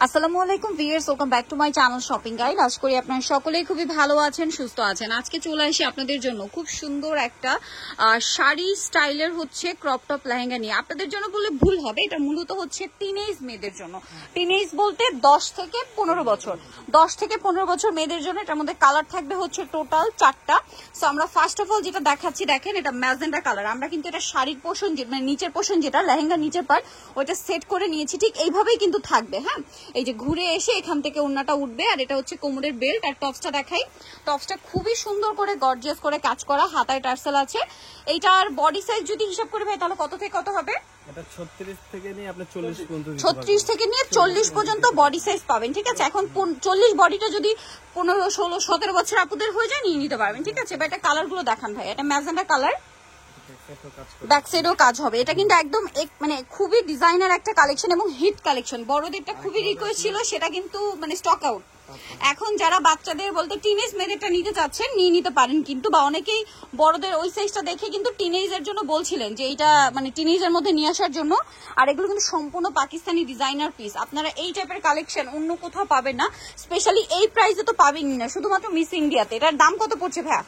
আসসালামু আলাইকুম viewers, welcome back to my channel shopping guide. আশা করি আপনারা সকলেই খুবই ভালো আছেন, সুস্থ আছেন। আজকে চলে আসি আপনাদের জন্য খুব সুন্দর একটা শাড়ি স্টাইলের হচ্ছে ক্রপ টপ লেহেঙ্গা নিয়ে। আপনাদের জন্য বললে ভুল হবে, এটা মূলত হচ্ছে টিনেজ মেয়েদের জন্য। টিনেজ বলতে 10 থেকে 15 বছর, 10 থেকে 15 বছর মেয়েদের জন্য। এটার মধ্যে কালার থাকবে হচ্ছে টোটাল 4টা। সো আমরা ফার্স্ট অফ অল যেটা দেখাচ্ছি, দেখেন এটা ম্যাজেন্ডা কালার। আমরা কিন্তু এটা শাড়ির পোর্শন, মানে নিচের পোর্শন যেটা লেহেঙ্গার নিচের পার্ট, ওইটা সেট করে নিয়েছি। ঠিক এইভাবেই কিন্তু থাকবে। হ্যাঁ, এই যে ঘুরে এসে এখান থেকে ওড়নাটা উঠবে, আর এটা হচ্ছে কোমরের বেল্ট। আর টপসটা দেখাই, টপসটা খুবই সুন্দর করে গর্জিয়াস করে কাজ করা, হাতায় টার্সেল আছে। এইটার বডি সাইজ যদি হিসাব করে ভাই, তাহলে কত থেকে কত হবে? এটা 36 থেকে নিয়ে আপনি 40 পর্যন্ত, 36 থেকে নিয়ে 40 পর্যন্ত বডি সাইজ পাবেন। ঠিক আছে, এখন 40 বডিটা যদি 15, 16, 17 বছর আপুদের হয়ে যায়, নিয়ে নিতে পারবেন। ঠিক আছে, বা এটা কালার গুলো দেখান ভাই। এটা ম্যাজেন্ডা কালার, ব্যাক সাইডেও কাজ হবে। এটা কিন্তু একদম মানে খুবই ডিজাইনার একটা কালেকশন এবং হিট কালেকশন। বড়দেরটা খুবই রিকোয়েস্ট ছিল, সেটা কিন্তু মানে স্টক আউট। এখন যারা বাচ্চাদের বলতে টিনেজ মেয়েদেরটা নিতে চাচ্ছেন, নিয়ে নিতে পারেন কিন্তু। বা অনেকেই বড়দের ওই সাইজটা দেখে কিন্তু টিনেজের জন্য বলছিলেন যে এইটা মানে টিনেজের মধ্যে নিয়ে আসার জন্য। আর এগুলো কিন্তু সম্পূর্ণ পাকিস্তানি ডিজাইনার পিস। আপনারা এই টাইপের কালেকশন অন্য কোথাও পাবেন না, স্পেশালি এই প্রাইসে তো পাবেনই না, শুধুমাত্র মিস ইন্ডিয়াতে। এটার দাম কত পড়ছে ভাইয়া?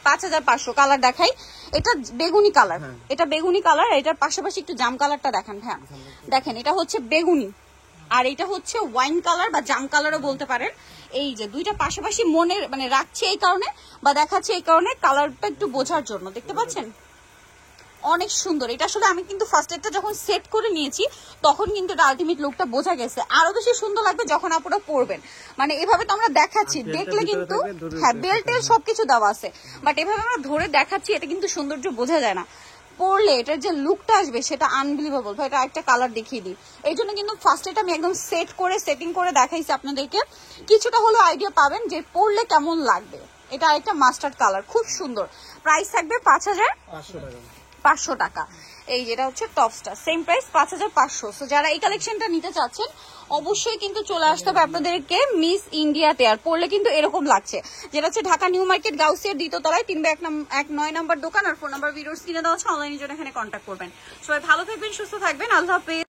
5500। কালার দেখাই, এটা বেগুনি কালার, এটা বেগুনি কালার। এটার পাশাপাশি একটু জাম কালারটা দেখান। হ্যাঁ দেখেন, এটা হচ্ছে বেগুনি, আর এটা হচ্ছে ওয়াইন কালার বা জাম কালারও বলতে পারেন। এই যে দুইটা পাশাপাশি মনে মানে রাখছে এই কারণে, বা দেখাচ্ছে এই কারণে, কালারটা একটু বোঝার জন্য। দেখতে পাচ্ছেন অনেক সুন্দর। এটা আসলে আমি কিন্তু ফার্স্ট একটা যখন সেট করে নিয়েছি, তখন কিন্তু এটা আলটিমেট লুকটা বোঝা গেছে। আরো বেশি সুন্দর লাগবে যখন আপনারা পরবেন। মানে এভাবে তো আমরা দেখাচ্ছি, দেখলে কিন্তু হ্যাঁ বেল্টের সবকিছু দেওয়া আছে, বাট এভাবে আমরা ধরে দেখাচ্ছি, এটা কিন্তু সৌন্দর্য বোঝা যায় না। পরলে এটার যে লুকটা আসবে সেটা আনবিলিভেবল। ভাই এটা একটা কালার দেখিয়ে দিই। এই জন্য কিন্তু ফার্স্ট এটা আমি একদম সেটিং করে দেখাইছি আপনাদেরকে, কিছুটা হলো আইডিয়া পাবেন যে পরলে কেমন লাগবে। এটা আরেকটা মাস্টার্ড কালার, খুব সুন্দর। প্রাইস থাকবে 5500 টাকা। এই যেটা হচ্ছে টপসটা, সেম প্রাইস 5500। সো যারা এই কালেকশনটা নিতে চাচ্ছেন, অবশ্যই কিন্তু চলে আসতে হবে আপনাদেরকে মিস ইন্ডিয়াতে। আর পড়লে কিন্তু এরকম লাগছে। যেটা হচ্ছে ঢাকা নিউ মার্কেট গাউসিয়ার 2 তলায় 3/9 নম্বর দোকান। আর ফোন নাম্বার ভিডিওস কিনে দেওয়া আছে, অনলাইনের জন্য এখানে কন্ট্যাক্ট করবেন। সবাই ভালো থাকবেন, সুস্থ থাকবেন, আল্লাহ হাফেজ।